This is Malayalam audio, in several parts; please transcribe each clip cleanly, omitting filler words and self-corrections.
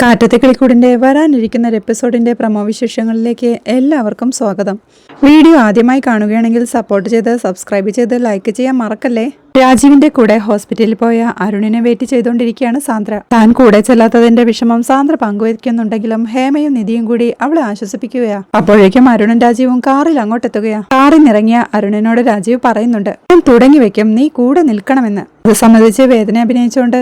കാറ്റത്തെ കിളിക്കൂടിന്റെ വരാനിരിക്കുന്ന എപ്പിസോഡിന്റെ പ്രമോ വിശേഷങ്ങളിലേക്ക് എല്ലാവർക്കും സ്വാഗതം. വീഡിയോ ആദ്യമായി കാണുകയാണെങ്കിൽ സപ്പോർട്ട് ചെയ്ത് സബ്സ്ക്രൈബ് ചെയ്ത് ലൈക്ക് ചെയ്യാൻ മറക്കല്ലേ. രാജീവിന്റെ കൂടെ ഹോസ്പിറ്റലിൽ പോയ അരുണിനെ വെയിറ്റ് ചെയ്തുകൊണ്ടിരിക്കുകയാണ് സാന്ദ്ര. താൻ കൂടെ ചെല്ലാത്തതിന്റെ വിഷമം സാന്ദ്ര പങ്കുവയ്ക്കുന്നുണ്ടെങ്കിലും ഹേമയും നിധിയും കൂടി അവളെ ആശ്വസിപ്പിക്കുകയാ. അപ്പോഴേക്കും അരുണും രാജീവും കാറിൽ അങ്ങോട്ടെത്തുകയാ. കാറിൽ നിറങ്ങിയ അരുണിനോട് രാജീവ് പറയുന്നുണ്ട്, ഞാൻ തുടങ്ങി വെക്കും, നീ കൂടെ നിൽക്കണമെന്ന്. അത് സംബന്ധിച്ച് വേദന അഭിനയിച്ചുകൊണ്ട്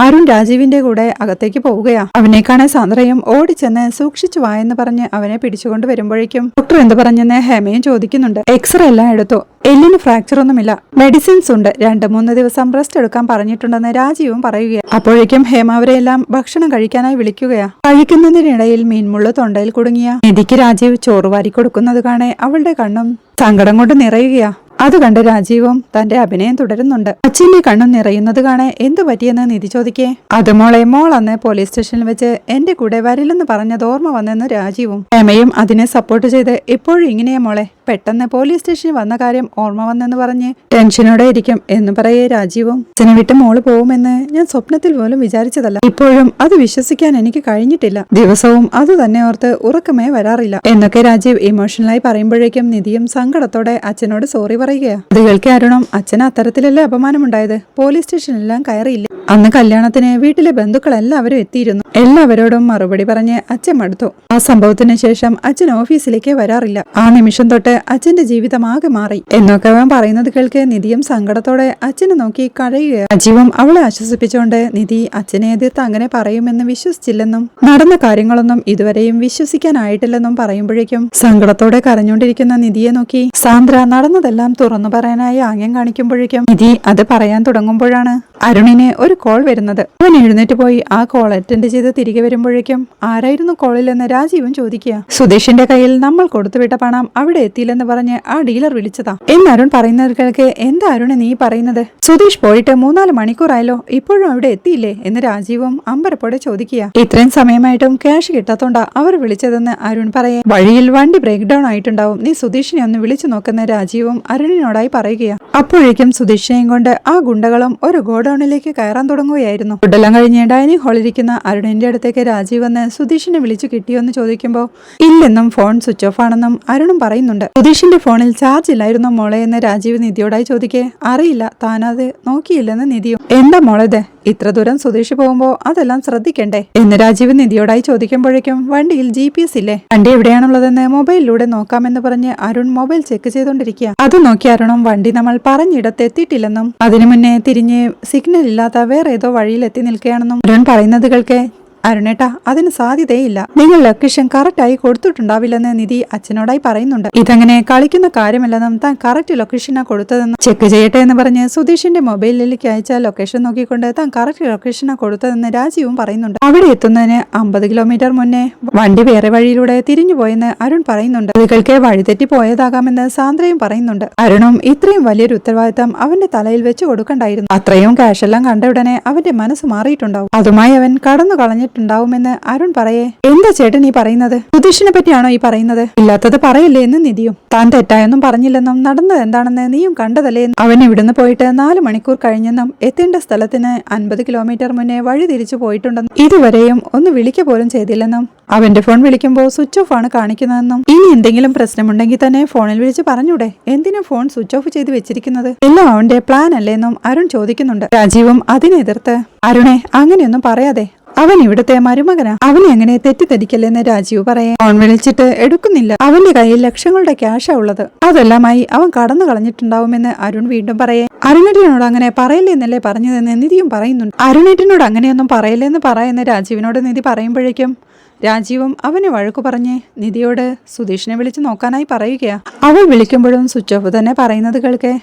അരുൺ രാജീവിന്റെ കൂടെ അകത്തേക്ക് പോവുകയാ. അവനെ കാണാൻ സാന്ദ്രയും ഓടിച്ചെന്ന് സൂക്ഷിച്ചു വായെന്ന് പറഞ്ഞ് അവനെ പിടിച്ചുകൊണ്ട് വരുമ്പോഴേക്കും ഡോക്ടർ എന്ത് പറഞ്ഞെന്ന് ഹേമയും ചോദിക്കുന്നുണ്ട്. എക്സ്റേ എല്ലാം എടുത്തു, എല്ലിന് ഫ്രാക്ചർ ഒന്നുമില്ല, മെഡിസിൻസ് ഉണ്ട്, 2-3 ദിവസം റെസ്റ്റ് എടുക്കാൻ പറഞ്ഞിട്ടുണ്ടെന്ന് രാജീവും പറയുകയാണ്. അപ്പോഴേക്കും ഹേമ അവരെല്ലാം ഭക്ഷണം കഴിക്കാനായി വിളിക്കുകയാ. കഴിക്കുന്നതിനിടയിൽ മീൻമുള്ള തൊണ്ടയിൽ കുടുങ്ങിയ നിധിക്ക് രാജീവ് ചോറ് വാരി കൊടുക്കുന്നത് കാണെ അവളുടെ കണ്ണും സങ്കടം കൊണ്ട് നിറയുകയാ. അത് കണ്ട് രാജീവും തന്റെ അഭിനയം തുടരുന്നുണ്ട്. അച്ഛന്റെ കണ്ണും നിറയുന്നത് കാണെ എന്തു പറ്റിയെന്ന് നിധി ചോദിക്കേ. അത് മോൾ അന്ന് പോലീസ് സ്റ്റേഷനിൽ വെച്ച് എന്റെ കൂടെ വരില്ലെന്ന് പറഞ്ഞത് ഓർമ്മ വന്നെന്ന് രാജീവും. ഹേമയും അതിനെ സപ്പോർട്ട് ചെയ്ത് ഇപ്പോഴും ഇങ്ങനെയാ മോളെ, പെട്ടെന്ന് പോലീസ് സ്റ്റേഷനിൽ വന്ന കാര്യം ഓർമ്മ വന്നെന്ന് പറഞ്ഞ് ടെൻഷനോടെ ഇരിക്കും എന്ന് പറയേ രാജീവും. അച്ഛനെ വിട്ട് മോള് പോകുമെന്ന് ഞാൻ സ്വപ്നത്തിൽ പോലും വിചാരിച്ചതല്ല. ഇപ്പോഴും അത് വിശ്വസിക്കാൻ എനിക്ക് കഴിഞ്ഞിട്ടില്ല. ദിവസവും അത് തന്നെ ഓർത്ത് ഉറക്കമേ വരാറില്ല എന്നൊക്കെ രാജീവ് ഇമോഷണലായി പറയുമ്പോഴേക്കും നിധിയും സങ്കടത്തോടെ അച്ഛനോട് സോറി പറയുകയാ. അത് കേൾക്കെ അരുണും, അച്ഛന് അത്തരത്തിലല്ലേ അപമാനമുണ്ടായത്, പോലീസ് സ്റ്റേഷനിലെല്ലാം കയറിയില്ല. അന്ന് കല്യാണത്തിന് വീട്ടിലെ ബന്ധുക്കളെല്ലാവരും എത്തിയിരുന്നു. എല്ലാവരോടും മറുപടി പറഞ്ഞ് അച്ഛൻ മടുത്തു. ആ സംഭവത്തിന് ശേഷം അച്ഛൻ ഓഫീസിലേക്ക് വരാറില്ല. ആ നിമിഷം തൊട്ട് അച്ഛന്റെ ജീവിതം ആകെ മാറി എന്നൊക്കെ അവൻ പറയുന്നത് കേൾക്കെ നിധിയും സങ്കടത്തോടെ അച്ഛനെ നോക്കി കരയുകയാണ്. രാജീവും അവളെ ആശ്വസിപ്പിച്ചുകൊണ്ട് നിധി അച്ഛനെ എതിർത്ത് അങ്ങനെ പറയുമെന്ന് വിശ്വസിച്ചില്ലെന്നും നടന്ന കാര്യങ്ങളൊന്നും ഇതുവരെയും വിശ്വസിക്കാനായിട്ടില്ലെന്നും പറയുമ്പോഴേക്കും സങ്കടത്തോടെ കരഞ്ഞുകൊണ്ടിരിക്കുന്ന നിധിയെ നോക്കി സാന്ദ്ര നടന്നതെല്ലാം തുറന്നു പറയാനായി ആംഗ്യം കാണിക്കുമ്പോഴേക്കും നിധി അത് പറയാൻ തുടങ്ങുമ്പോഴാണ് അരുണിന് ഒരു കോൾ വരുന്നത്. അവൻ എഴുന്നേറ്റ് പോയി ആ കോൾ അറ്റൻഡ് ചെയ്ത് തിരികെ വരുമ്പോഴേക്കും ആരായിരുന്നു കോളിലെന്ന് രാജീവും ചോദിക്കുക. സുധീഷിന്റെ കയ്യിൽ നമ്മൾ കൊടുത്തുവിട്ട പണം അവിടെ എത്തിയില്ലെന്ന് പറഞ്ഞ് ആ ഡീലർ വിളിച്ചതാ എന്ന് അരുൺ പറയുന്നവർക്ക് എന്താ അരുണ് നീ പറയുന്നത്? സുധീഷ് പോയിട്ട് 3-4 മണിക്കൂറായല്ലോ, ഇപ്പോഴും അവിടെ എത്തിയില്ലേ എന്ന് രാജീവും അമ്പരപ്പോടെ ചോദിക്കുക. ഇത്രയും സമയമായിട്ടും ക്യാഷ് കിട്ടാത്തോണ്ടാ അവർ വിളിച്ചതെന്ന് അരുൺ പറയേ. വഴിയിൽ വണ്ടി ബ്രേക്ക് ഡൗൺ ആയിട്ടുണ്ടാവും, നീ സുധീഷിനെ ഒന്ന് വിളിച്ചു നോക്കുന്ന രാജീവും അരുണിനോടായി പറയുകയാ. അപ്പോഴേക്കും സുധീഷിനെയും കൊണ്ട് ആ ഗുണ്ടകളും ഒരു ഗോഡൌണിലേക്ക് കയറാൻ തുടങ്ങുകയായിരുന്നു. ഫുഡെല്ലാം കഴിഞ്ഞ് ഡൈനിങ് ഹാളിലിരിക്കുന്ന അരുണിന്റെ അടുത്തേക്ക് രാജീവ് വന്ന് സുധീഷിനെ വിളിച്ചു കിട്ടിയോന്ന് ചോദിക്കുമ്പോൾ ഇല്ലെന്നും ഫോൺ സ്വിച്ച് ഓഫ് ആണെന്നും അരുണും പറയുന്നുണ്ട്. സുധീഷിന്റെ ഫോണിൽ ചാർജ് ഇല്ലായിരുന്നു മോളെ എന്ന് രാജീവ് നിധിയോടായി ചോദിക്കേ. അറിയില്ല, താനത് നോക്കിയില്ലെന്ന് നിധിയും. എന്താ മോളത്, ഇത്ര ദൂരം സുധീഷ് പോകുമ്പോ അതെല്ലാം ശ്രദ്ധിക്കണ്ടേ എന്ന് രാജീവ് നിധിയോടായി ചോദിക്കുമ്പോഴേക്കും വണ്ടിയിൽ GPS ഇല്ലേ, വണ്ടി എവിടെയാണുള്ളതെന്ന് മൊബൈലിലൂടെ നോക്കാമെന്ന് പറഞ്ഞ് അരുൺ മൊബൈൽ ചെക്ക് ചെയ്തോണ്ടിരിക്കുക. അത് നോക്കി അരുണും വണ്ടി നമ്മൾ പറഞ്ഞിടത്ത് എത്തിയിട്ടില്ലെന്നും അതിനു മുന്നേ തിരിഞ്ഞ് സിഗ്നൽ ഇല്ലാത്ത വേറെ ഏതോ വഴിയിൽ എത്തി നിൽക്കുകയാണെന്നും അരുൺ പറയുന്നത് കേൾക്കെ. അരുണേട്ടാ, അതിന് സാധ്യതയില്ല, നിങ്ങൾ ലൊക്കേഷൻ കറക്റ്റായി കൊടുത്തിട്ടുണ്ടാവില്ലെന്ന് നിധി അച്ഛനോടായി പറയുന്നുണ്ട്. ഇതങ്ങനെ കളിക്കുന്ന കാര്യമല്ലെന്നും താൻ കറക്റ്റ് ലൊക്കേഷനാ കൊടുത്തതെന്നും ചെക്ക് ചെയ്യട്ടെ എന്ന് പറഞ്ഞ് സുധീഷിന്റെ മൊബൈലിലേക്ക് അയച്ച ലൊക്കേഷൻ നോക്കിക്കൊണ്ട് താൻ കറക്റ്റ് ലൊക്കേഷനാ കൊടുത്തതെന്ന് രാജീവും പറയുന്നുണ്ട്. അവിടെ എത്തുന്നതിന് 50 കിലോമീറ്റർ മുന്നേ വണ്ടി വേറെ വഴിയിലൂടെ തിരിഞ്ഞുപോയെന്ന് അരുൺ പറയുന്നുണ്ട്. ഇതികൾക്ക് വഴിതെറ്റി പോയതാകാമെന്ന് സാന്ദ്രയും പറയുന്നുണ്ട്. അരുണും ഇത്രയും വലിയൊരു ഉത്തരവാദിത്തം അവന്റെ തലയിൽ വെച്ച് കൊടുക്കണ്ടായിരുന്നു. അത്രയും ക്യാഷെല്ലാം കണ്ട ഉടനെ അവന്റെ മനസ്സ് മാറിയിട്ടുണ്ടാവും. അതുമായി അവൻ കടന്നു കളഞ്ഞിട്ടുണ്ടാവുമെന്ന് അരുൺ പറയേ. എന്താ ചേട്ടൻ ഈ പറയുന്നത്? സുധീഷിനെ പറ്റിയാണോ ഈ പറയുന്നത്? ഇല്ലാത്തത് പറയില്ലേ എന്ന് നിധിയും. താൻ തെറ്റായൊന്നും പറഞ്ഞില്ലെന്നും നടന്നത് എന്താണെന്ന് നീയും കണ്ടതല്ലേ. അവൻ ഇവിടുന്ന് പോയിട്ട് 4 മണിക്കൂർ കഴിഞ്ഞെന്നും എത്തേണ്ട സ്ഥലത്തിന് 50 കിലോമീറ്റർ മുന്നേ വഴി തിരിച്ചു പോയിട്ടുണ്ടെന്നും ഇതുവരെയും ഒന്ന് വിളിക്ക പോലും ചെയ്തില്ലെന്നും അവന്റെ ഫോൺ വിളിക്കുമ്പോൾ സ്വിച്ച് ഓഫ് ആണ് കാണിക്കുന്നതെന്നും ഇനി എന്തെങ്കിലും പ്രശ്നമുണ്ടെങ്കിൽ തന്നെ ഫോണിൽ വിളിച്ച് പറഞ്ഞൂടെ, എന്തിനാ ഫോൺ സ്വിച്ച് ഓഫ് ചെയ്ത് വെച്ചിരിക്കുന്നത്, എല്ലാം അവന്റെ പ്ലാൻ അല്ലേന്നും അരുൺ ചോദിക്കുന്നുണ്ട്. രാജീവും അതിനെതിർത്ത് അരുണെ അങ്ങനെയൊന്നും പറയാതെ, അവൻ ഇവിടുത്തെ മരുമകനാ, അവനെ അങ്ങനെ തെറ്റിദ്ധരിക്കല്ലെന്ന് രാജീവ് പറയേ. ഫോൺ വിളിച്ചിട്ട് എടുക്കുന്നില്ല, അവന്റെ കയ്യിൽ ലക്ഷങ്ങളുടെ ക്യാഷാ ഉള്ളത്, അതെല്ലാമായി അവൻ കടന്നു കളഞ്ഞിട്ടുണ്ടാവുമെന്ന് അരുൺ വീണ്ടും പറയേ. അരുണേട്ടനോട് അങ്ങനെ പറയില്ലെന്നല്ലേ പറഞ്ഞതെന്ന് നിധിയും പറയുന്നുണ്ട്. അരുണേട്ടനോട് അങ്ങനെയൊന്നും പറയില്ലെന്ന് പറയുന്ന രാജീവിനോട് നിധി പറയുമ്പോഴേക്കും രാജീവും അവനെ വഴക്കു പറഞ്ഞ് നിധിയോട് സുധീഷിനെ വിളിച്ചു നോക്കാനായി പറയുകയാ. അവൾ വിളിക്കുമ്പോഴും സ്വിച്ച് ഓഫ് തന്നെ പറയുന്നത് കേൾക്കെ.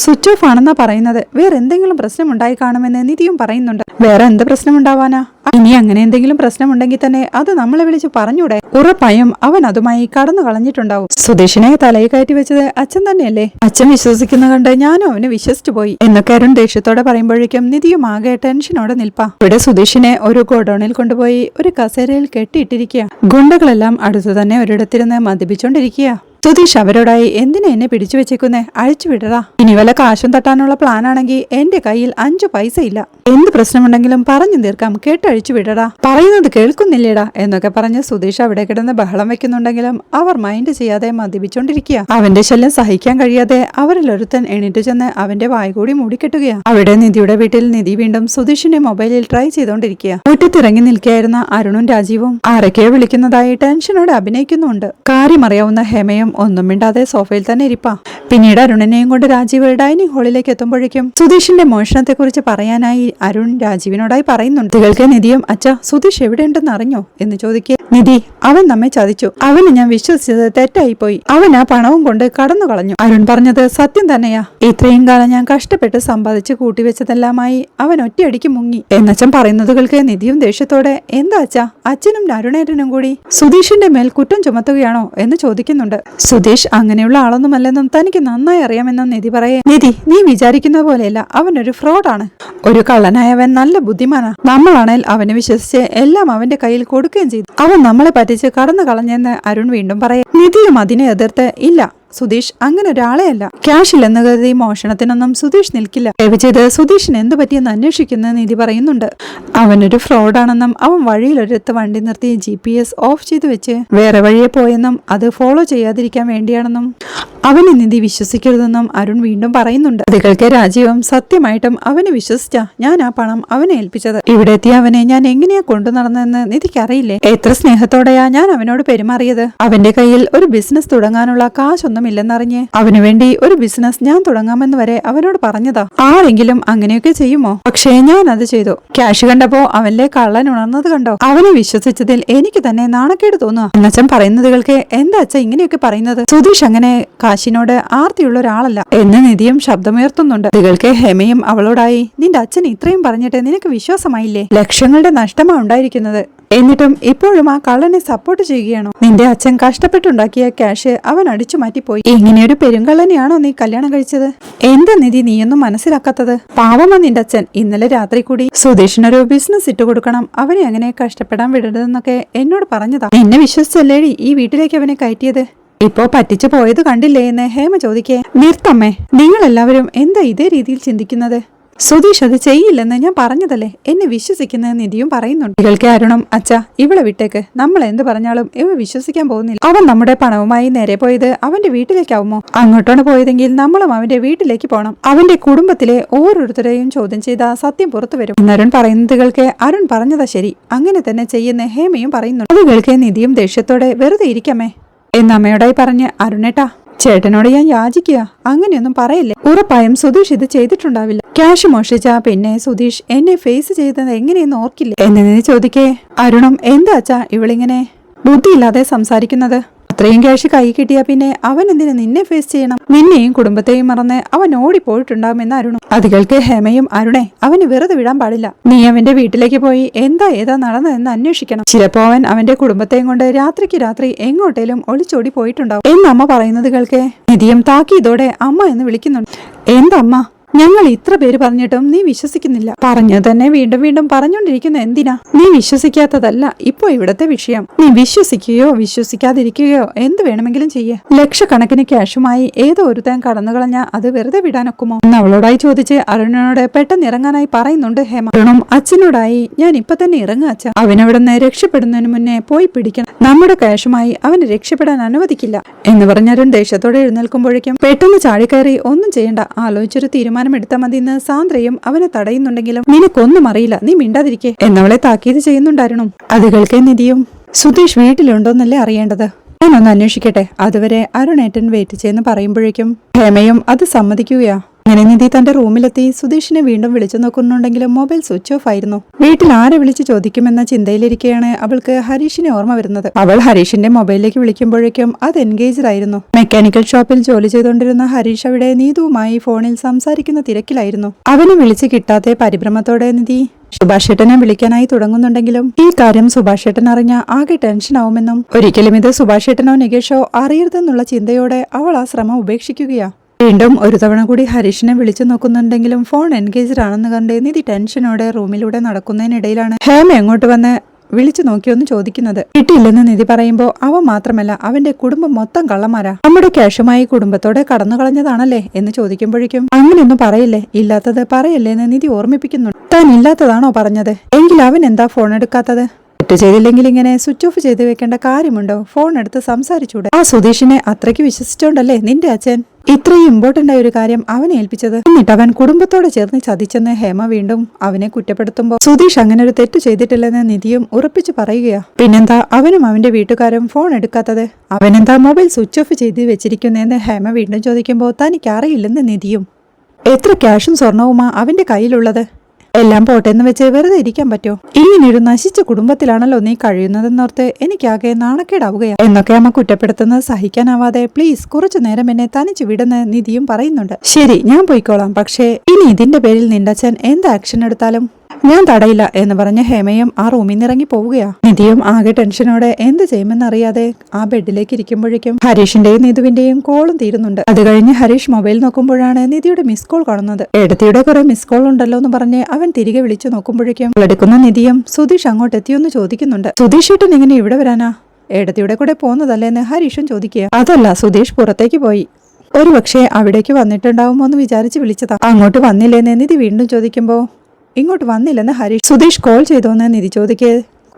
സ്വിച്ച് ഓഫ് ആണെന്നാ പറയുന്നത്, വേറെ എന്തെങ്കിലും പ്രശ്നം ഉണ്ടായി കാണുമെന്ന് നിധിയും പറയുന്നുണ്ട്. വേറെ എന്ത് പ്രശ്നം ഉണ്ടാവാനാ? ഇനി അങ്ങനെ എന്തെങ്കിലും പ്രശ്നമുണ്ടെങ്കിൽ തന്നെ അത് നമ്മളെ വിളിച്ച് പറഞ്ഞൂടെ? ഉറപ്പായും അവൻ അതുമായി കടന്നു കളഞ്ഞിട്ടുണ്ടാവും. സുധീഷിനെ തലയിൽ കയറ്റി വെച്ചത് അച്ഛൻ തന്നെയല്ലേ, അച്ഛൻ വിശ്വസിക്കുന്ന കണ്ട് ഞാനും അവന് വിശ്വസിച്ചു പോയി എന്നൊക്കെ അരുൺ ദേഷ്യത്തോടെ പറയുമ്പോഴേക്കും നിധിയും ആകെ ടെൻഷനോടെ നിൽപ്പാ. ഇവിടെ സുധീഷിനെ ഒരു ഗോഡൌണിൽ കൊണ്ടുപോയി ഒരു കസേരയിൽ കെട്ടിയിട്ടിരിക്കുക. ഗുണ്ടകളെല്ലാം അടുത്തു തന്നെ ഒരിടത്തിരുന്ന് മദ്യപിച്ചോണ്ടിരിക്കുക. സുധീഷ് അവരോടായി എന്തിനാ എന്നെ പിടിച്ചു വെച്ചേക്കുന്നേ, അഴിച്ചു വിടറാ. ഇനി വല്ല കാശും തട്ടാനുള്ള പ്ലാൻ ആണെങ്കിൽ എന്റെ കയ്യിൽ 5 പൈസ ഇല്ല. എന്ത് പ്രശ്നമുണ്ടെങ്കിലും പറഞ്ഞു തീർക്കാം, കേട്ടഴിച്ചു വിടറാ. പറയുന്നത് കേൾക്കുന്നില്ലേടാ എന്നൊക്കെ പറഞ്ഞ് സുധീഷ് അവിടെ കിടന്ന് ബഹളം വെക്കുന്നുണ്ടെങ്കിലും അവർ മൈൻഡ് ചെയ്യാതെ മദ്യപിച്ചോണ്ടിരിക്കുക. അവന്റെ ശല്യം സഹിക്കാൻ കഴിയാതെ അവരിൽ ഒരുത്തൻ എണീറ്റു ചെന്ന് അവന്റെ വായ് കൂടി മൂടിക്കെട്ടുകയാ. അവിടെ നിധിയുടെ വീട്ടിൽ നിധി വീണ്ടും സുധീഷിന്റെ മൊബൈലിൽ ട്രൈ ചെയ്തോണ്ടിരിക്കുക. മുറ്റത്തിറങ്ങി നിൽക്കുകയായിരുന്ന അരുണും രാജീവും ആരൊക്കെയോ വിളിക്കുന്നതായി ടെൻഷനോടെ അഭിനയിക്കുന്നുണ്ട്. കാര്യമറിയാവുന്ന ഹേമയും ഒന്നും മിണ്ടാതെ സോഫയിൽ തന്നെ ഇരിപ്പാ. പിന്നീട് അരുണിനെയും കൊണ്ട് രാജീവ് ഡൈനിങ് ഹാളിലേക്ക് എത്തുമ്പോഴേക്കും സുധീഷിന്റെ മോഷണത്തെ കുറിച്ച് പറയാനായി അരുൺ രാജീവിനോടായി പറയുന്നുണ്ട്. കുട്ടികൾക്ക് നിധിയും അച്ഛാ സുധീഷ് എവിടെയുണ്ടെന്ന് അറിഞ്ഞോ എന്ന് ചോദിക്കുക. നിധി, അവൻ നമ്മെ ചതിച്ചു. അവന് ഞാൻ വിശ്വസിച്ചത് തെറ്റായി പോയി. അവൻ ആ പണവും കൊണ്ട് കടന്നു കളഞ്ഞു. അരുൺ പറഞ്ഞത് സത്യം തന്നെയാ. ഇത്രയും കാലം ഞാൻ കഷ്ടപ്പെട്ട് സമ്പാദിച്ച് കൂട്ടിവെച്ചതെല്ലാമായി അവൻ ഒറ്റയടിക്ക് മുങ്ങി എന്നച്ഛൻ പറയുന്നതുകൾക്ക് നിധിയും ദേഷ്യത്തോടെ എന്താ അച്ഛാ, അച്ഛനും അരുണേട്ടനും കൂടി സുധീഷിന്റെ മേൽ കുറ്റം ചുമത്തുകയാണോ എന്ന് ചോദിക്കുന്നുണ്ട്. സുധീഷ് അങ്ങനെയുള്ള ആളൊന്നുമല്ലെന്നും തനിക്ക് നന്നായി അറിയാമെന്നും നിധി പറയേ. നിധി, നീ വിചാരിക്കുന്ന പോലെയല്ല, അവനൊരു ഫ്രോഡാണ്. ഒരു കള്ളനായവൻ നല്ല ബുദ്ധിമാനാ. നമ്മളാണേൽ അവനെ വിശ്വസിച്ച് എല്ലാം അവന്റെ കയ്യിൽ കൊടുക്കുകയും ചെയ്തു. അവൻ നമ്മളെ പറ്റിച്ച് കടന്നു കളഞ്ഞെന്ന് അരുൺ വീണ്ടും പറയേ. നിധിയും അതിനെ എതിർത്ത് ഇല്ല, സുധീഷ് അങ്ങനെ ഒരാളെ അല്ല. ക്യാഷില്ലെന്ന് കരുതി മോഷണത്തിനൊന്നും സുധീഷ് നിൽക്കില്ല. ദയവ് ചെയ്ത് സുധീഷിന് എന്തു പറ്റിയെന്ന് അന്വേഷിക്കുന്ന നിധി പറയുന്നുണ്ട്. അവനൊരു ഫ്രോഡാണെന്നും അവൻ വഴിയിലൊരിടത്ത് വണ്ടി നിർത്തി GPS ഓഫ് ചെയ്തു വെച്ച് വേറെ വഴിയെ പോയെന്നും അത് ഫോളോ ചെയ്യാതിരിക്കാൻ വേണ്ടിയാണെന്നും അവനെ നിധി വിശ്വസിക്കരുതെന്നും അരുൺ വീണ്ടും പറയുന്നുണ്ട്. അതികൾക്ക് രാജീവും സത്യമായിട്ടും അവനെ വിശ്വസിച്ച ഞാൻ ആ പണം അവനെ ഏൽപ്പിച്ചത്. ഇവിടെ എത്തിയ അവനെ ഞാൻ എങ്ങനെയാ കൊണ്ടു നടന്നെന്ന് നിധിക്കറിയില്ലേ. എത്ര സ്നേഹത്തോടെയാ ഞാൻ അവനോട് പെരുമാറിയത്. അവന്റെ കയ്യിൽ ഒരു ബിസിനസ് തുടങ്ങാനുള്ള കാശൊന്നും ഇല്ലെന്നറിഞ്ഞ് അവന് വേണ്ടി ഒരു ബിസിനസ് ഞാൻ തുടങ്ങാമെന്ന് വരെ അവനോട് പറഞ്ഞതാ. ആരെങ്കിലും അങ്ങനെയൊക്കെ ചെയ്യുമോ? പക്ഷേ ഞാൻ അത് ചെയ്തു. ക്യാഷ് കണ്ടപ്പോ അവനിലെ കള്ളൻ ഉണർന്നത് കണ്ടോ? അവനെ വിശ്വസിച്ചതിൽ എനിക്ക് തന്നെ നാണക്കേട് തോന്നുക. എന്നച്ഛൻ പറയുന്നതുകൾക്ക് എന്താ അച്ഛ ഇങ്ങനെയൊക്കെ പറയുന്നത്? സുധീഷ് അങ്ങനെ കാശിനോട് ആർത്തിയുള്ള ഒരാളല്ല എന്ന് നിധിയും ശബ്ദമുയർത്തുന്നുണ്ട്. ഇതികൾക്ക് ഹെമയും അവളോടായി നിന്റെ അച്ഛൻ ഇത്രയും പറഞ്ഞിട്ട് നിനക്ക് വിശ്വാസമായില്ലേ? ലക്ഷങ്ങളുടെ നഷ്ടമാ ഉണ്ടായിരിക്കുന്നത്. എന്നിട്ടും ഇപ്പോഴും ആ കള്ളനെ സപ്പോർട്ട് ചെയ്യുകയാണോ? നിന്റെ അച്ഛൻ കഷ്ടപ്പെട്ടുണ്ടാക്കിയ ക്യാഷ് അവൻ അടിച്ചു മാറ്റിപ്പോയി. ഇങ്ങനെയൊരു പെരുങ്കള്ളനെയാണോ നീ കല്യാണം കഴിച്ചത്? എന്താ നിധി നീയൊന്നും മനസ്സിലാക്കാത്തത്? പാവമാ നിന്റെ അച്ഛൻ. ഇന്നലെ രാത്രി കൂടി സുധീഷിനൊരു ബിസിനസ് ഇട്ടുകൊടുക്കണം, അവനെ അങ്ങനെ കഷ്ടപ്പെടാൻ വിടരുതെന്നൊക്കെ എന്നോട് പറഞ്ഞതാ. നിന്നെ വിശ്വസിച്ചല്ലേടി ഈ വീട്ടിലേക്ക് അവനെ കയറ്റിയത്. ഇപ്പോ പറ്റിച്ചു പോയത് കണ്ടില്ലേ എന്ന് ഹേമ ചോദിക്കേ. നിർത്തമ്മേ, നിങ്ങളെല്ലാവരും എന്താ ഇതേ രീതിയിൽ ചിന്തിക്കുന്നത്? സുധീഷ് അത് ചെയ്യില്ലെന്ന് ഞാൻ പറഞ്ഞതല്ലേ. എന്നെ വിശ്വസിക്കുന്ന നിധിയും പറയുന്നുണ്ട്. ഇവൾക്ക് അരുണം അച്ഛ ഇവളെ വിട്ടേക്ക്, നമ്മൾ എന്ത് പറഞ്ഞാലും ഇവ വിശ്വസിക്കാൻ പോകുന്നില്ല. അവൻ നമ്മുടെ പണവുമായി നേരെ പോയത് അവന്റെ വീട്ടിലേക്കാവുമോ? അങ്ങോട്ടാണ് പോയതെങ്കിൽ നമ്മളും അവന്റെ വീട്ടിലേക്ക് പോകണം. അവന്റെ കുടുംബത്തിലെ ഓരോരുത്തരെയും ചോദ്യം ചെയ്ത സത്യം പുറത്തു വരും എന്നരുൺ പറയുന്നതുകൾക്ക് അരുൺ പറഞ്ഞതാ ശരി, അങ്ങനെ തന്നെ ചെയ്യുന്ന ഹേമയും പറയുന്നുണ്ട്. അതുകൾക്ക് നിധിയും ദേഷ്യത്തോടെ വെറുതെ ഇരിക്കാമേ എന്നമ്മയോടായി പറഞ്ഞ് അരുണേട്ടാ ചേട്ടനോട് ഞാൻ യാചിക്കുക, അങ്ങനെയൊന്നും പറയല്ലേ. ഉറപ്പായും സുധീഷ് ഇത് ചെയ്തിട്ടുണ്ടാവില്ല. ക്യാഷ് മോഷിച്ച പിന്നെ സുധീഷ് എന്നെ ഫേസ് ചെയ്തത് എങ്ങനെയെന്ന് ഓർക്കില്ലേ എന്ന് ചോദിക്കേ. അരുണം എന്താ അച്ഛാ ഇവളിങ്ങനെ ബുദ്ധിയില്ലാതെ സംസാരിക്കുന്നത്? അത്രയും ക്യാഷ് കൈ കിട്ടിയാ പിന്നെ അവൻ എന്തിനു നിന്നെ ഫേസ് ചെയ്യണം? നിന്നെയും കുടുംബത്തെയും മറന്ന് അവൻ ഓടിപ്പോയിട്ടുണ്ടാവുമെന്ന് അരുണും. അതികൾക്ക് ഹേമയും അരുണേ അവന് വെറുതെ വിടാൻ പാടില്ല. നീ അവന്റെ വീട്ടിലേക്ക് പോയി എന്താ ഏതാ നടന്നതെന്ന് അന്വേഷിക്കണം. ചിലപ്പോ അവൻ അവന്റെ കുടുംബത്തെയും കൊണ്ട് രാത്രിക്ക് രാത്രി എങ്ങോട്ടേലും ഒളിച്ചോടി പോയിട്ടുണ്ടാവും എന്നമ്മ പറയുന്നത് കേൾക്കെ നിധിയും താക്കീതോടെ അമ്മ എന്ന് വിളിക്കുന്നുണ്ട്. എന്തമ്മ, ഞങ്ങൾ ഇത്ര പേര് പറഞ്ഞിട്ടും നീ വിശ്വസിക്കുന്നില്ല. പറഞ്ഞു തന്നെ വീണ്ടും വീണ്ടും പറഞ്ഞുകൊണ്ടിരിക്കുന്ന എന്തിനാ? നീ വിശ്വസിക്കാത്തതല്ല ഇപ്പൊ ഇവിടത്തെ വിഷയം. നീ വിശ്വസിക്കുകയോ വിശ്വസിക്കാതിരിക്കുകയോ എന്ത് വേണമെങ്കിലും ചെയ്യേ. ലക്ഷക്കണക്കിന് ക്യാഷുമായി ഏതോ ഒരുത്തൻ കടന്നു കളഞ്ഞ അത് വെറുതെ വിടാനൊക്കുമോ എന്ന് അവളോടായി ചോദിച്ച് അരുണിനോട് പെട്ടെന്ന് ഇറങ്ങാനായി പറയുന്നുണ്ട് ഹേമ. അരുണും അച്ഛനോടായി ഞാൻ ഇപ്പൊ തന്നെ ഇറങ്ങുക അച്ഛ, അവനവിടുന്ന് രക്ഷപ്പെടുന്നതിന് മുന്നേ പോയി പിടിക്കണം. നമ്മുടെ ക്യാഷുമായി അവന് രക്ഷപ്പെടാൻ അനുവദിക്കില്ല എന്ന് പറഞ്ഞ അരുൺ ദേഷ്യത്തോടെ എഴുന്നേൽക്കുമ്പോഴേക്കും പെട്ടെന്ന് ചാടിക്കയറി ഒന്നും ചെയ്യണ്ട, ആലോചിച്ചൊരു തീരുമാനമെടുത്താൽ മതിയെന്ന് സാന്ദ്രയും അവനെ തടയുന്നുണ്ടെങ്കിലും നിനക്കൊന്നും അറിയില്ല, നീ മിണ്ടാതിരിക്കേ എന്നവളെ താക്കീത് ചെയ്യുന്നുണ്ടായിരുന്നു. അത് കേൾക്കേ നിധിയും സുധീഷ് വീട്ടിലുണ്ടോന്നല്ലേ അറിയേണ്ടത്, ഞാനൊന്ന് അന്വേഷിക്കട്ടെ, അതുവരെ അരുണേട്ടൻ വെയിറ്റ് ചെയ്യുന്ന പറയുമ്പോഴേക്കും ഹേമയും അത് സമ്മതിക്കുകയാ. അങ്ങനെ നിധി തന്റെ റൂമിലെത്തി സുധീഷിനെ വീണ്ടും വിളിച്ചു നോക്കുന്നുണ്ടെങ്കിലും മൊബൈൽ സ്വിച്ച് ഓഫ് ആയിരുന്നു. വീട്ടിൽ ആരെ വിളിച്ച് ചോദിക്കുമെന്ന ചിന്തയിലിരിക്കെയാണ് അവൾക്ക് ഹരീഷിനെ ഓർമ്മ വരുന്നത്. അവൾ ഹരീഷിന്റെ മൊബൈലിലേക്ക് വിളിക്കുമ്പോഴേക്കും അത് എൻഗേജ്ഡ് ആയിരുന്നു. മെക്കാനിക്കൽ ഷോപ്പിൽ ജോലി ചെയ്തുകൊണ്ടിരുന്ന ഹരീഷ് അവിടെ നീതുവുമായി ഫോണിൽ സംസാരിക്കുന്ന തിരക്കിലായിരുന്നു. അവനെ വിളിച്ച് കിട്ടാത്ത പരിഭ്രമത്തോടെ നിധി സുഭാഷേട്ടനെ വിളിക്കാനായി തുടങ്ങുന്നുണ്ടെങ്കിലും ഈ കാര്യം സുഭാഷേട്ടൻ അറിഞ്ഞ ആകെ ടെൻഷൻ ആവുമെന്നും ഒരിക്കലും ഇത് സുഭാഷേട്ടനോ നികേഷോ അറിയരുതെന്നുള്ള ചിന്തയോടെ അവൾ ആ ശ്രമം ഉപേക്ഷിക്കുകയാ. വീണ്ടും ഒരു തവണ കൂടി ഹരീഷിനെ വിളിച്ചു നോക്കുന്നുണ്ടെങ്കിലും ഫോൺ എൻഗേജ്ഡ് ആണെന്ന് കണ്ട് നിധി ടെൻഷനോടെ റൂമിലൂടെ നടക്കുന്നതിനിടയിലാണ് ഹേമ എങ്ങോട്ട് വന്ന് വിളിച്ചു നോക്കിയൊന്ന് ചോദിക്കുന്നത്. കിട്ടിയില്ലെന്ന് നിധി പറയുമ്പോ അവൻ മാത്രമല്ല അവന്റെ കുടുംബം മൊത്തം കള്ളന്മാരാ. നമ്മുടെ ക്യാഷുമായി കുടുംബത്തോടെ കടന്നു കളഞ്ഞതാണല്ലേ എന്ന് ചോദിക്കുമ്പോഴേക്കും അങ്ങനെയൊന്നും പറയില്ലേ, ഇല്ലാത്തത് പറയല്ലേ എന്ന് നിധി ഓർമ്മിപ്പിക്കുന്നുണ്ട്. താൻ ഇല്ലാത്തതാണോ പറഞ്ഞത്? എങ്കിൽ അവൻ എന്താ ഫോൺ എടുക്കാത്തത്? തെറ്റ് ചെയ്തില്ലെങ്കിൽ ഇങ്ങനെ സ്വിച്ച് ഓഫ് ചെയ്ത് വെക്കേണ്ട കാര്യമുണ്ടോ? ഫോൺ എടുത്ത് സംസാരിച്ചൂടെ? ആ സുധീഷിനെ അത്രയ്ക്ക് വിശ്വസിച്ചോണ്ടല്ലേ നിന്റെ അച്ഛൻ ഇത്രയും ഇമ്പോർട്ടന്റ് ആയ ഒരു കാര്യം അവനെ ഏൽപ്പിച്ചത്? എന്നിട്ട് അവൻ കുടുംബത്തോടെ ചേർന്ന് ചതിച്ചെന്ന് ഹേമ വീണ്ടും അവനെ കുറ്റപ്പെടുത്തുമ്പോൾ സുധീഷ് അങ്ങനെ ഒരു തെറ്റു ചെയ്തിട്ടില്ലെന്ന് നിധിയും ഉറപ്പിച്ചു പറയുകയാ. പിന്നെന്താ അവനും അവന്റെ വീട്ടുകാരും ഫോൺ എടുക്കാത്തത്? അവനെന്താ മൊബൈൽ സ്വിച്ച് ഓഫ് ചെയ്ത് വെച്ചിരിക്കുന്നതെന്ന് ഹേമ വീണ്ടും ചോദിക്കുമ്പോൾ തനിക്ക് അറിയില്ലെന്ന് നിധിയും. എത്ര ക്യാഷും സ്വർണവുമാ അവന്റെ കയ്യിലുള്ളത്? എല്ലാം പോട്ടെന്ന് വെച്ച് വെറുതെ ഇരിക്കാൻ പറ്റോ? ഇങ്ങനൊരു നശിച്ച കുടുംബത്തിലാണല്ലോ നീ കഴിയുന്നതെന്നോർത്ത് എനിക്കാകെ നാണക്കേടാവുകയാ എന്നൊക്കെ അമ്മ കുറ്റപ്പെടുത്തുന്നത് സഹിക്കാനാവാതെ പ്ലീസ് കുറച്ചു നേരം എന്നെ തനിച്ച് വിടുന്ന നിധിയും പറയുന്നുണ്ട്. ശരി, ഞാൻ പോയിക്കോളാം. പക്ഷേ ഇനി ഇതിന്റെ പേരിൽ നിന്റെ അച്ഛൻ എന്ത് ആക്ഷൻ എടുത്താലും ഞാൻ തടയില്ല എന്ന് പറഞ്ഞ് ഹേമയും ആ റൂമിൽ നിന്ന് ഇറങ്ങി പോവുകയാ. നിധിയും ആകെ ടെൻഷനോടെ എന്ത് ചെയ്യുമെന്നറിയാതെ ആ ബെഡിലേക്ക് ഇരിക്കുമ്പോഴേക്കും ഹരീഷിന്റെയും നിധുവിന്റെയും കോളും തീരുന്നുണ്ട്. അത് കഴിഞ്ഞ് ഹരീഷ് മൊബൈൽ നോക്കുമ്പോഴാണ് നിധിയുടെ മിസ് കോൾ കാണുന്നത്. ഏടത്തിയുടെ കുറെ മിസ് കോൾ ഉണ്ടല്ലോ എന്ന് പറഞ്ഞ് അവൻ തിരികെ വിളിച്ചു നോക്കുമ്പോഴേക്കും എടുക്കുന്ന നിധിയും സുധീഷ് അങ്ങോട്ട് എത്തിയൊന്ന് ചോദിക്കുന്നുണ്ട്. സുധീഷ് ഏട്ടൻ എങ്ങനെ ഇവിടെ വരാനാ? ഏടത്തിയുടെ കൂടെ പോകുന്നതല്ലേ എന്ന് ഹരീഷും ചോദിക്കുക. അതല്ല, സുധീഷ് പുറത്തേക്ക് പോയി. ഒരുപക്ഷെ അവിടേക്ക് വന്നിട്ടുണ്ടാവുമോ എന്ന് വിചാരിച്ച് വിളിച്ചതാ. അങ്ങോട്ട് വന്നില്ലേന്ന് നിധി വീണ്ടും ചോദിക്കുമ്പോ ഇങ്ങോട്ട് വന്നില്ലെന്ന് ഹരീഷ്. സുധീഷ് കോൾ ചെയ്തോന്ന് നിധി ചോദിക്കേ.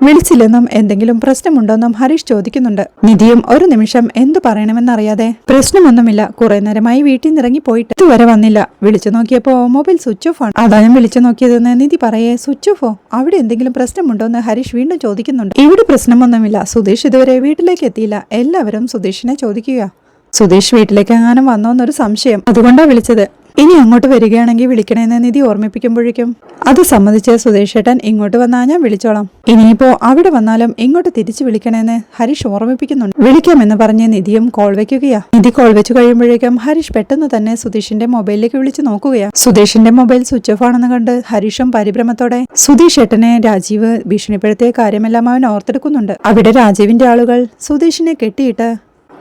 വിളിച്ചില്ലെന്നും എന്തെങ്കിലും പ്രശ്നമുണ്ടോന്നും ഹരീഷ് ചോദിക്കുന്നുണ്ട്. നിധിയും ഒരു നിമിഷം എന്തു പറയണമെന്നറിയാതെ പ്രശ്നമൊന്നുമില്ല, കുറെ നേരമായി വീട്ടിൽ നിന്ന് ഇറങ്ങി പോയിട്ട് ഇതുവരെ വന്നില്ല. വിളിച്ചു നോക്കിയപ്പോ മൊബൈൽ സ്വിച്ച് ഓഫ് ആണ്. അതാ ഞാൻ വിളിച്ചു നോക്കിയതെന്ന് നിധി പറയേ. സ്വിച്ച് ഓഫോ? അവിടെ എന്തെങ്കിലും പ്രശ്നമുണ്ടോന്ന് ഹരീഷ് വീണ്ടും ചോദിക്കുന്നുണ്ട്. ഇവിടെ പ്രശ്നമൊന്നുമില്ല, സുധീഷ് ഇതുവരെ വീട്ടിലേക്ക് എത്തിയില്ല. എല്ലാവരും സുധീഷിനെ ചോദിക്കുക. സുധീഷ് വീട്ടിലേക്ക് എങ്ങാനും വന്നോന്നൊരു സംശയം, അതുകൊണ്ടാ വിളിച്ചത്. ഇനി അങ്ങോട്ട് വരികയാണെങ്കിൽ വിളിക്കണേന്ന് നിധി ഓർമ്മിപ്പിക്കുമ്പോഴേക്കും അത് സമ്മതിച്ച് സുധീഷ് ഏട്ടൻ ഇങ്ങോട്ട് വന്നാ ഞാൻ വിളിച്ചോളാം. ഇനിയിപ്പോ അവിടെ വന്നാലും ഇങ്ങോട്ട് തിരിച്ചു വിളിക്കണേന്ന് ഹരീഷ് ഓർമ്മിപ്പിക്കുന്നുണ്ട്. വിളിക്കാമെന്ന് പറഞ്ഞ് നിധിയും കോൾ വെക്കുകയാ. നിധി കോൾ വെച്ച് കഴിയുമ്പോഴേക്കും ഹരീഷ് പെട്ടെന്ന് തന്നെ സുധീഷിന്റെ മൊബൈലിലേക്ക് വിളിച്ചു നോക്കുകയാ. സുധീഷിന്റെ മൊബൈൽ സ്വിച്ച് ഓഫ് ആണെന്ന് കണ്ട് ഹരീഷും പരിഭ്രമത്തോടെ സുധീഷ് ഏട്ടനെ രാജീവ് ഭീഷണിപ്പെടുത്തിയ കാര്യമെല്ലാം അവൻ ഓർത്തെടുക്കുന്നുണ്ട്. അവിടെ രാജീവിന്റെ ആളുകൾ സുധീഷിനെ കെട്ടിയിട്ട്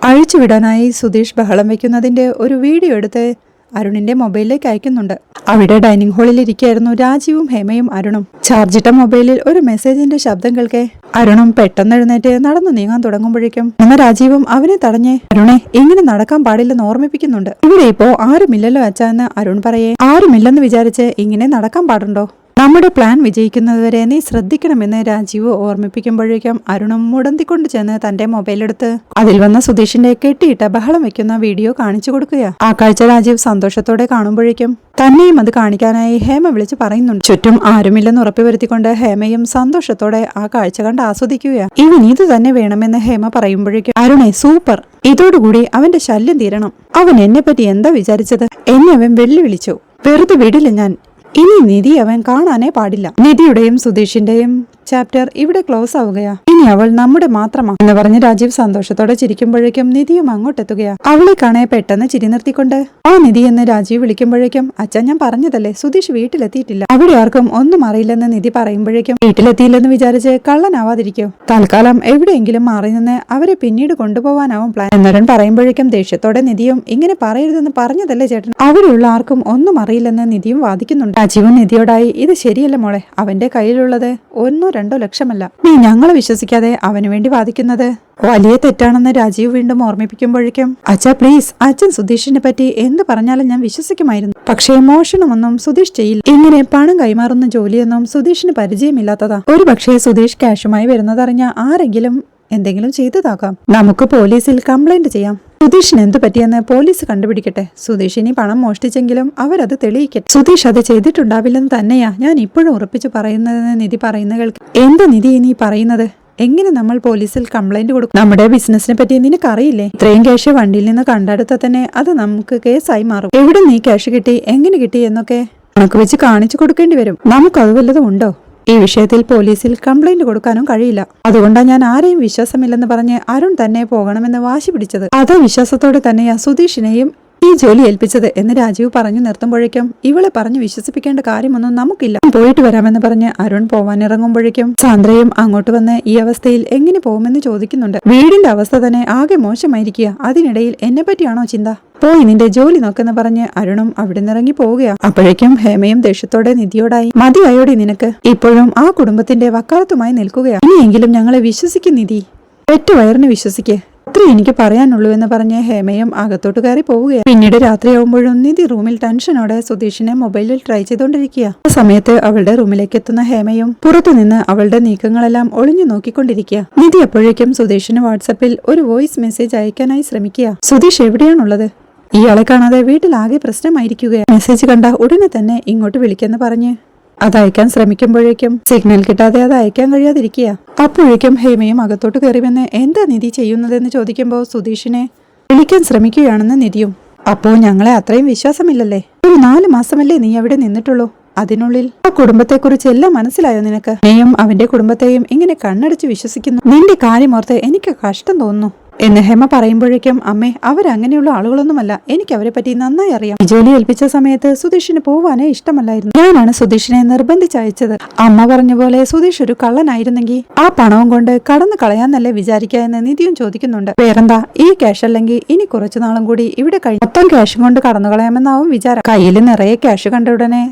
അഴിച്ചുവിടാനായി സുധീഷ് ബഹളം വെക്കുന്നതിന്റെ ഒരു വീഡിയോ എടുത്ത് അരുണിന്റെ മൊബൈലിലേക്ക് അയക്കുന്നുണ്ട്. അവിടെ ഡൈനിങ് ഹാളിൽ ഇരിക്കുകയായിരുന്നു രാജീവും ഹേമയും അരുണും. ചാർജിട്ട മൊബൈലിൽ ഒരു മെസ്സേജിന്റെ ശബ്ദം കേൾക്കെ അരുണും പെട്ടെന്ന് എഴുന്നേറ്റ് നടന്നു നീങ്ങാൻ തുടങ്ങുമ്പോഴേക്കും എന്ന രാജീവും അവനെ തടഞ്ഞ് അരുണെ ഇങ്ങനെ നടക്കാൻ പാടില്ലെന്ന് ഓർമ്മിപ്പിക്കുന്നുണ്ട്. ഇവിടെ ഇപ്പോ ആരുമില്ലല്ലോ അച്ഛാ എന്ന് അരുൺ പറയേ. ആരുമില്ലെന്ന് വിചാരിച്ച് ഇങ്ങനെ നടക്കാൻ പാടുണ്ടോ? നമ്മുടെ പ്ലാൻ വിജയിക്കുന്നതുവരെ നീ ശ്രദ്ധിക്കണമെന്ന് രാജീവ് ഓർമ്മിപ്പിക്കുമ്പോഴേക്കും അരുണും മുടന്തിക്കൊണ്ട് ചെന്ന് തന്റെ മൊബൈലെടുത്ത് അതിൽ വന്ന സുധീഷിന്റെ കെട്ടിയിട്ട ബഹളം വെക്കുന്ന വീഡിയോ കാണിച്ചു കൊടുക്കുക. ആ കാഴ്ച രാജീവ് സന്തോഷത്തോടെ കാണുമ്പോഴേക്കും തന്നെയും അത് കാണിക്കാനായി ഹേമ വിളിച്ച് പറയുന്നുണ്ട്. ചുറ്റും ആരുമില്ലെന്ന് ഉറപ്പുവരുത്തിക്കൊണ്ട് ഹേമയും സന്തോഷത്തോടെ ആ കാഴ്ച കണ്ട് ആസ്വദിക്കുക. ഇവൻ ഇത് തന്നെ വേണമെന്ന് ഹേമ പറയുമ്പോഴേക്കും അരുണെ സൂപ്പർ, ഇതോടുകൂടി അവന്റെ ശല്യം തീരണം. അവൻ എന്നെ പറ്റി എന്താ വിചാരിച്ചത്? എന്നെ അവൻ വെല്ലുവിളിച്ചു. വെറുതെ വിടില്ല ഞാൻ. ഇനി നിധി അവൻ കാണാനേ പാടില്ല. നിധിയുടെയും സുധീഷിന്റെയും ചാപ്റ്റർ ഇവിടെ ക്ലോസ് ആവുകയാ. ഇനി അവൾ നമ്മുടെ മാത്രമാ എന്ന് പറഞ്ഞ് രാജീവ് സന്തോഷത്തോടെ ചിരിക്കുമ്പോഴേക്കും നിധിയും അങ്ങോട്ടെത്തുകയാ. അവളെ കാണേ പെട്ടെന്ന് ചിരി നിർത്തിക്കൊണ്ട് ആ നിധി എന്ന് രാജീവ് വിളിക്കുമ്പോഴേക്കും അച്ഛൻ ഞാൻ പറഞ്ഞതല്ലേ സുധീഷ് വീട്ടിലെത്തിയിട്ടില്ല. അവിടെ ആർക്കും ഒന്നും അറിയില്ലെന്ന് നിധി പറയുമ്പോഴേക്കും വീട്ടിലെത്തിയില്ലെന്ന് വിചാരിച്ച് കള്ളനാവാതിരിക്കോ. തൽക്കാലം എവിടെയെങ്കിലും മാറി നിന്ന് അവരെ പിന്നീട് കൊണ്ടുപോവാനാവും പ്ലാൻ എന്നരുൺ പറയുമ്പോഴേക്കും ദേഷ്യത്തോടെ നിധിയും ഇങ്ങനെ പറയരുതെന്ന് പറഞ്ഞതല്ലേ ചേട്ടൻ. അവിടെയുള്ള ആർക്കും ഒന്നും അറിയില്ലെന്ന് നിധിയും വാദിക്കുന്നുണ്ട്. രാജീവും നിധിയോടായി ഇത് ശരിയല്ല മോളെ, അവന്റെ കയ്യിലുള്ളത് 1-2 ലക്ഷമല്ല. നീ ഞങ്ങളെ വിശ്വസിക്കാതെ അവന് വേണ്ടി വാദിക്കുന്നത് വലിയ തെറ്റാണെന്ന് രാജീവ് വീണ്ടും ഓർമ്മിപ്പിക്കുമ്പോഴേക്കും അച്ഛാ പ്ലീസ്, അച്ഛൻ സുധീഷിനെ പറ്റി എന്ത് പറഞ്ഞാലും ഞാൻ വിശ്വസിക്കുമായിരുന്നു. പക്ഷേ മോഷണമൊന്നും സുധീഷ് ചെയ്യില്ല. ഇങ്ങനെ പണം കൈമാറുന്ന ജോലിയൊന്നും സുധീഷിന് പരിചയമില്ലാത്തതാ. ഒരു പക്ഷേ സുധീഷ് ക്യാഷുമായി വരുന്നതറിഞ്ഞ ആരെങ്കിലും എന്തെങ്കിലും ചെയ്തതാകാം. നമുക്ക് പോലീസിൽ കംപ്ലൈന്റ് ചെയ്യാം. സുധീഷിന് എന്തു പറ്റിയെന്ന് പോലീസ് കണ്ടുപിടിക്കട്ടെ. സുധീഷ് ഇനി പണം മോഷ്ടിച്ചെങ്കിലും അവരത് തെളിയിക്കട്ടെ. സുധീഷ് അത് ചെയ്തിട്ടുണ്ടാവില്ലെന്ന് തന്നെയാ ഞാൻ ഇപ്പോഴും ഉറപ്പിച്ചു പറയുന്നതെന്ന് നിധി പറയുന്ന കേൾക്ക്. എന്താ നിധി ഇനി പറയുന്നത്? എങ്ങനെ നമ്മൾ പോലീസിൽ കംപ്ലൈന്റ് കൊടുക്കും? നമ്മുടെ ബിസിനസിനെ പറ്റി നിനക്കറിയില്ലേ? ഇത്രയും ക്യാഷ് വണ്ടിയിൽ നിന്ന് കണ്ടെടുത്താൽ തന്നെ അത് നമുക്ക് കേസായി മാറും. എവിടെ നീ ക്യാഷ് കിട്ടി, എങ്ങനെ കിട്ടി എന്നൊക്കെ നമുക്ക് വെച്ച് കാണിച്ചു കൊടുക്കേണ്ടി വരും. നമുക്കത് വല്ലതും ഉണ്ടോ? ഈ വിഷയത്തിൽ പോലീസിൽ കംപ്ലൈന്റ് കൊടുക്കാനും കഴിയില്ല. അതുകൊണ്ടാണ് ഞാൻ ആരെയും വിശ്വാസമില്ലെന്ന് പറഞ്ഞ് അരുൺ തന്നെ പോകണമെന്ന് വാശി പിടിച്ചത്. അതേ വിശ്വാസത്തോടെ തന്നെയാ സുധീഷിനെയും ഈ ജോലി ഏൽപ്പിച്ചത് എന്ന് രാജീവ് പറഞ്ഞു നിർത്തുമ്പോഴേക്കും ഇവളെ പറഞ്ഞു വിശ്വസിപ്പിക്കേണ്ട കാര്യമൊന്നും നമുക്കില്ല, പോയിട്ട് വരാമെന്ന് പറഞ്ഞ് അരുൺ പോവാനിറങ്ങുമ്പോഴേക്കും സാന്ദ്രയും അങ്ങോട്ട് വന്ന് ഈ അവസ്ഥയിൽ എങ്ങനെ പോകുമെന്ന് ചോദിക്കുന്നുണ്ട്. വീടിന്റെ അവസ്ഥ തന്നെ ആകെ മോശമായിരിക്കുക, അതിനിടയിൽ എന്നെ പറ്റിയാണോ ചിന്ത? പോയി നിന്റെ ജോലി നോക്കെന്ന് പറഞ്ഞ് അരുണും അവിടെ നിന്നിറങ്ങി പോവുകയാ. അപ്പോഴേക്കും ഹേമയും ദേഷ്യത്തോടെ നിധിയോടായി, മതിയായോടി നിനക്ക്, ഇപ്പോഴും ആ കുടുംബത്തിന്റെ വക്കാലത്തുമായി നിൽക്കുകയാ, ഇനിയെങ്കിലും ഞങ്ങളെ വിശ്വസിക്കും നിധി, പെറ്റുവയറിന് വിശ്വസിക്കേ, അത്രേ എനിക്ക് പറയാനുള്ളൂ എന്ന് പറഞ്ഞ് ഹേമയും അകത്തോട്ട് കയറി പോവുകയാണ്. പിന്നീട് രാത്രിയാവുമ്പോഴും നിധി റൂമിൽ ടെൻഷനോടെ സുധീഷിനെ മൊബൈലിൽ ട്രൈ ചെയ്തുകൊണ്ടിരിക്കുക. ആ സമയത്ത് അവളുടെ റൂമിലേക്ക് എത്തുന്ന ഹേമയും പുറത്തുനിന്ന് അവളുടെ നീക്കങ്ങളെല്ലാം ഒളിഞ്ഞു നോക്കിക്കൊണ്ടിരിക്കുക. നിധി അപ്പോഴേക്കും സുധീഷിന് വാട്സപ്പിൽ ഒരു വോയിസ് മെസ്സേജ് അയക്കാനായി ശ്രമിക്കുക. സുധീഷ് എവിടെയാണുള്ളത്? ഇയാളെ കാണാതെ വീട്ടിലാകെ പ്രശ്നമായിരിക്കുകയാണ്. മെസ്സേജ് കണ്ട ഉടനെ തന്നെ ഇങ്ങോട്ട് വിളിക്കെന്ന് പറഞ്ഞ് അത് അയക്കാൻ ശ്രമിക്കുമ്പോഴേക്കും സിഗ്നൽ കിട്ടാതെ അത് അയക്കാൻ കഴിയാതിരിക്കുക. അപ്പോഴേക്കും ഹേമയും അകത്തോട്ട് കയറി വന്ന് എന്താ നിധി ചെയ്യുന്നതെന്ന് ചോദിക്കുമ്പോൾ സുധീഷിനെ വിളിക്കാൻ ശ്രമിക്കുകയാണെന്ന് നിധിയും. അപ്പോ ഞങ്ങളെ അത്രയും വിശ്വാസമില്ലല്ലേ? ഒരു 4 മാസമല്ലേ നീ അവിടെ നിന്നിട്ടുള്ളൂ, അതിനുള്ളിൽ ആ കുടുംബത്തെക്കുറിച്ച് എല്ലാം മനസ്സിലായോ നിനക്ക്? നീയും അവന്റെ കുടുംബത്തെയും ഇങ്ങനെ കണ്ണടച്ച് വിശ്വസിക്കുന്നു, നിന്റെ കാര്യമോർത്ത് എനിക്ക് കഷ്ടം തോന്നുന്നു എന്ന് ഹേമ പറയുമ്പോഴേക്കും അമ്മേ, അവരങ്ങനെയുള്ള ആളുകളൊന്നുമല്ല, എനിക്ക് അവരെ പറ്റി നന്നായി അറിയാം. ജോലി ഏൽപ്പിച്ച സമയത്ത് സുധീഷിന് പോവാനേ ഇഷ്ടമല്ലായിരുന്നു, ഞാനാണ് സുധീഷിനെ നിർബന്ധിച്ചയച്ചത്. അമ്മ പറഞ്ഞ പോലെ സുധീഷ് ഒരു കള്ളനായിരുന്നെങ്കിൽ ആ പണവും കൊണ്ട് കടന്നു കളയാന്നല്ലേ വിചാരിക്കുക എന്ന് നിധിയും ചോദിക്കുന്നുണ്ട്. വേറെന്താ, ഈ ക്യാഷ് അല്ലെങ്കിൽ ഇനി കുറച്ചു നാളും കൂടി ഇവിടെ മൊത്തം ക്യാഷും കൊണ്ട് കടന്നു കളയാമെന്നാവും വിചാരം. കയ്യിൽ നിറയെ ക്യാഷ് കണ്ട ഉടനെ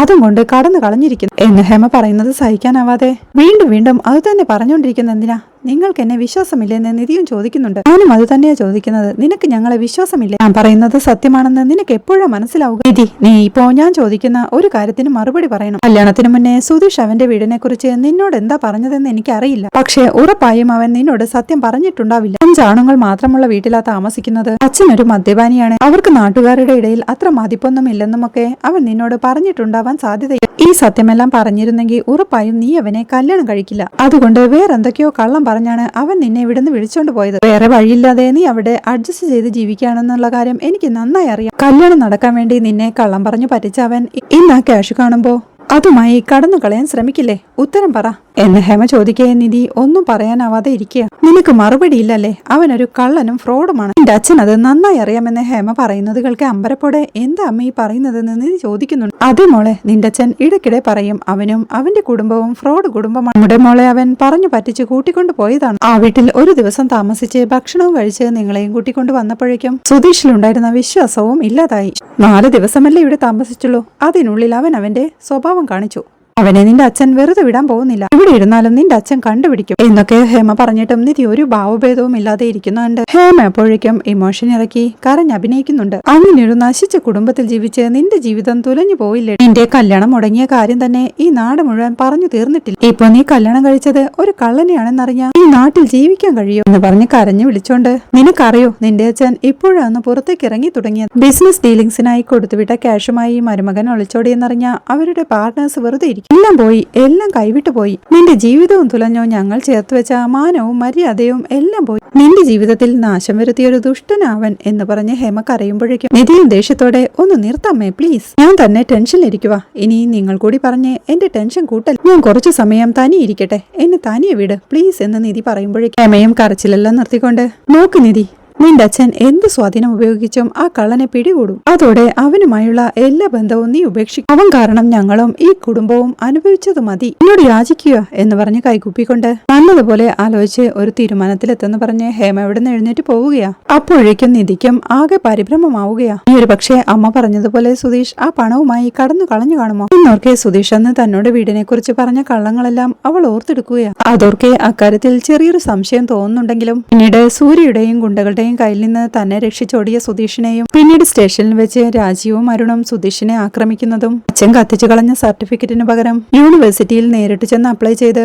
അതും കൊണ്ട് കടന്നു കളഞ്ഞിരിക്കുന്നു എന്ന് ഹേമ പറയുന്നത് സഹിക്കാനാവാതെ വീണ്ടും വീണ്ടും അത് തന്നെ പറഞ്ഞുകൊണ്ടിരിക്കുന്ന എന്തിനാ? നിങ്ങൾക്ക് എന്നെ വിശ്വാസമില്ലെന്ന് നിധിയും ചോദിക്കുന്നുണ്ട്. ഞാനും അത് തന്നെയാ ചോദിക്കുന്നത്, നിനക്ക് ഞങ്ങളെ വിശ്വാസമില്ലേ? ഞാൻ പറയുന്നത് സത്യമാണെന്ന് നിനക്ക് എപ്പോഴാ മനസ്സിലാവുക? നിധി, നീ ഇപ്പോ ഞാൻ ചോദിക്കുന്ന ഒരു കാര്യത്തിന് മറുപടി പറയണം. കല്യാണത്തിന് മുന്നേ സുധീഷ് അവന്റെ വീടിനെ കുറിച്ച് നിന്നോട് എന്താ പറഞ്ഞതെന്ന് എനിക്കറിയില്ല, പക്ഷേ ഉറപ്പായും അവൻ നിന്നോട് സത്യം പറഞ്ഞിട്ടുണ്ടാവില്ല. 5 ആണുങ്ങൾ മാത്രമുള്ള വീട്ടിലാ താമസിക്കുന്നത്, അച്ഛനൊരു മദ്യപാനിയാണ്, അവർക്ക് നാട്ടുകാരുടെ ഇടയിൽ അത്ര മതിപ്പൊന്നും ഇല്ലെന്നുമൊക്കെ അവൻ നിന്നോട് പറഞ്ഞിട്ടുണ്ടാവാൻ സാധ്യതയില്ല. ഈ സത്യമെല്ലാം പറഞ്ഞിരുന്നെങ്കിൽ ഉറപ്പായും നീ അവനെ കല്യാണം കഴിക്കില്ല. അതുകൊണ്ട് വേറെന്തൊക്കെയോ കള്ളം പറഞ്ഞാണ് അവൻ നിന്നെ ഇവിടുന്ന് വിളിച്ചോണ്ട് പോയത്. വേറെ വഴിയില്ലാതെ നീ അവിടെ അഡ്ജസ്റ്റ് ചെയ്ത് ജീവിക്കുകയാണെന്നുള്ള കാര്യം എനിക്ക് നന്നായി അറിയാം. കല്യാണം നടക്കാൻ വേണ്ടി നിന്നെ കള്ളം പറഞ്ഞു പറ്റിച്ച അവൻ ഇന്ന് ആ ക്യാഷ് കാണുമ്പോ അതുമായി കടന്നു കളയാൻ ശ്രമിക്കില്ലേ? ഉത്തരം പറ എന്ന് ഹേമ ചോദിക്കേ നിധി ഒന്നും പറയാനാവാതെ ഇരിക്കുക. നിനക്ക് മറുപടിയില്ലല്ലേ? അവനൊരു കള്ളനും ഫ്രോഡുമാണ്, നിന്റെ അച്ഛൻ അത് നന്നായി അറിയാമെന്ന് ഹേമ പറയുന്നത് കേൾക്കെ അമ്പരപ്പോടെ എന്താ അമ്മ ഈ പറയുന്നതെന്ന് നിധി ചോദിക്കുന്നുണ്ട്. അതേ മോളെ, നിന്റെ അച്ഛൻ ഇടയ്ക്കിടെ പറയും അവനും അവന്റെ കുടുംബവും ഫ്രോഡ് കുടുംബമാണ്. നമ്മുടെ മോളെ അവൻ പറഞ്ഞു പറ്റിച്ച് കൂട്ടിക്കൊണ്ടു പോയതാണ്. ആ വീട്ടിൽ ഒരു ദിവസം താമസിച്ച് ഭക്ഷണവും കഴിച്ച് നിങ്ങളെയും കൂട്ടിക്കൊണ്ടു വന്നപ്പോഴേക്കും സുധീഷിലുണ്ടായിരുന്ന വിശ്വാസവും ഇല്ലാതായി. 4 ദിവസമല്ലേ ഇവിടെ താമസിച്ചുള്ളൂ, അതിനുള്ളിൽ അവൻ അവന്റെ സ്വഭാവം കാണിച്ചു. അവനെ നിന്റെ അച്ഛൻ വെറുതെ വിടാൻ പോകുന്നില്ല, ഇവിടെ ഇരുന്നാലും നിന്റെ അച്ഛൻ കണ്ടുപിടിക്കും എന്നൊക്കെ ഹേമ പറഞ്ഞിട്ടും നിധി ഒരു ഭാവഭേദവും ഇല്ലാതെ ഇരിക്കുന്നുണ്ട്. ഹേമ അപ്പോഴേക്കും ഇമോഷൻ ഇറക്കി കരഞ്ഞഭിനയിക്കുന്നുണ്ട്. അങ്ങനെയൊരു നശിച്ച കുടുംബത്തിൽ ജീവിച്ച് നിന്റെ ജീവിതം തുലഞ്ഞു പോയില്ലേ? നിന്റെ കല്യാണം മുടങ്ങിയ കാര്യം തന്നെ ഈ നാട് മുഴുവൻ പറഞ്ഞു തീർന്നിട്ടില്ല. ഇപ്പൊ നീ കല്യാണം കഴിച്ചത് ഒരു കള്ളനെയാണെന്നറിഞ്ഞാ ഈ നാട്ടിൽ ജീവിക്കാൻ കഴിയോ എന്ന് പറഞ്ഞ് കരഞ്ഞു വിളിച്ചോണ്ട് നിനക്കറിയോ നിന്റെ അച്ഛൻ ഇപ്പോഴാണ് പുറത്തേക്ക് ഇറങ്ങി തുടങ്ങിയത്. ബിസിനസ് ഡീലിംഗ്സിനായി കൊടുത്തുവിട്ട ക്യാഷുമായി മരുമകൻ ഒളിച്ചോടിയെന്നറിഞ്ഞ അവരുടെ പാർട്ട്നേഴ്സ് വെറുതെ ഇരിക്കും. എല്ലാം പോയി, എല്ലാം കൈവിട്ടു പോയി. നിന്റെ ജീവിതവും തുലഞ്ഞോ, ഞങ്ങൾ ചേർത്ത് വെച്ച മാനവും മര്യാദയും എല്ലാം പോയി. നിന്റെ ജീവിതത്തിൽ നാശം വരുത്തിയൊരു ദുഷ്ടനാവൻ എന്ന് പറഞ്ഞ് ഹേമ കരയുമ്പോഴേക്കും നിധിയും ദേഷ്യത്തോടെ ഒന്ന് നിർത്തമ്മേ പ്ലീസ്, ഞാൻ തന്നെ ടെൻഷനിലിരിക്കുക, ഇനി നിങ്ങൾ കൂടി പറഞ്ഞ് എന്റെ ടെൻഷൻ കൂട്ടൽ, ഞാൻ കുറച്ചു സമയം തനിയിരിക്കട്ടെ, എന്നെ തനിയെ വിട് പ്ലീസ് എന്ന് നിധി പറയുമ്പോഴേക്കും ഹേമയും കരച്ചിലെല്ലാം നിർത്തിക്കൊണ്ട് നോക്ക് നിധി, നിന്റെ അച്ഛൻ എന്ത് സ്വാധീനം ഉപയോഗിച്ചും ആ കള്ളനെ പിടികൂടും. അതോടെ അവനുമായുള്ള എല്ലാ ബന്ധവും നീ ഉപേക്ഷിക്കും. അവൻ കാരണം ഞങ്ങളും ഈ കുടുംബവും അനുഭവിച്ചത് മതി, എന്നോട് യാചിക്കുക എന്ന് പറഞ്ഞ് കൈകൂപ്പിക്കൊണ്ട് നല്ലതുപോലെ ആലോചിച്ച് ഒരു തീരുമാനത്തിലെത്തെന്ന് പറഞ്ഞ് ഹേമ എവിടെ നിന്ന് എഴുന്നേറ്റ് പോവുകയാ. അപ്പോഴേക്കും നിധിക്കും ആകെ പരിഭ്രമമാവുകയാ. ഈ ഒരു പക്ഷേ അമ്മ പറഞ്ഞതുപോലെ സുധീഷ് ആ പണവുമായി കടന്നു കളഞ്ഞു കാണുമോ എന്നോർക്കെ സുധീഷ് അന്ന് തന്നോട് വീടിനെ കുറിച്ച് പറഞ്ഞ കള്ളങ്ങളെല്ലാം അവൾ ഓർത്തെടുക്കുകയാ. അതോർക്കെ അക്കാര്യത്തിൽ ചെറിയൊരു സംശയം തോന്നുന്നുണ്ടെങ്കിലും പിന്നീട് സൂര്യയുടെയും ഗുണ്ടകളുടെയും കയ്യിൽ നിന്ന് തന്നെ രക്ഷിച്ചോടിയ സുധീഷിനെയും പിന്നീട് സ്റ്റേഷനിൽ വെച്ച് രാജീവും അരുണും സുധീഷിനെ ആക്രമിക്കുന്നതും അച്ഛൻ കത്തിച്ചു കളഞ്ഞ സർട്ടിഫിക്കറ്റിന് പകരം യൂണിവേഴ്സിറ്റിയിൽ നേരിട്ട് ചെന്ന് അപ്ലൈ ചെയ്ത്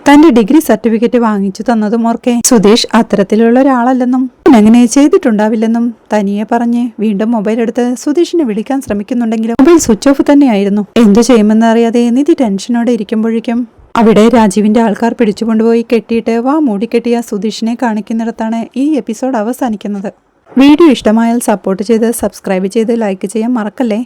തന്റെ ഡിഗ്രി സർട്ടിഫിക്കറ്റ് വാങ്ങിച്ചു തന്നതും ഓർക്കെ സുധീഷ് അത്തരത്തിലുള്ള ഒരാളല്ലെന്നും അങ്ങനെ ചെയ്തിട്ടുണ്ടാവില്ലെന്നും തനിയെ പറഞ്ഞ് വീണ്ടും മൊബൈൽ എടുത്ത് സുധീഷിനെ വിളിക്കാൻ ശ്രമിക്കുന്നുണ്ടെങ്കിലും മൊബൈൽ സ്വിച്ച് ഓഫ് തന്നെയായിരുന്നു. എന്തു ചെയ്യുമെന്ന് അറിയാതെ നിധി ടെൻഷനോടെ ഇരിക്കുമ്പോഴേക്കും അവിടെ രാജീവിന്റെ ആൾക്കാർ പിടിച്ചുകൊണ്ടുപോയി കെട്ടിയിട്ട് മൂടിക്കെട്ടിയ സുധീഷിനെ കാണിക്കുന്നിടത്താണ് ഈ എപ്പിസോഡ് അവസാനിക്കുന്നത്. വീഡിയോ ഇഷ്ടമായാൽ സപ്പോർട്ട് ചെയ്ത് സബ്സ്ക്രൈബ് ചെയ്ത് ലൈക്ക് ചെയ്യാൻ മറക്കല്ലേ.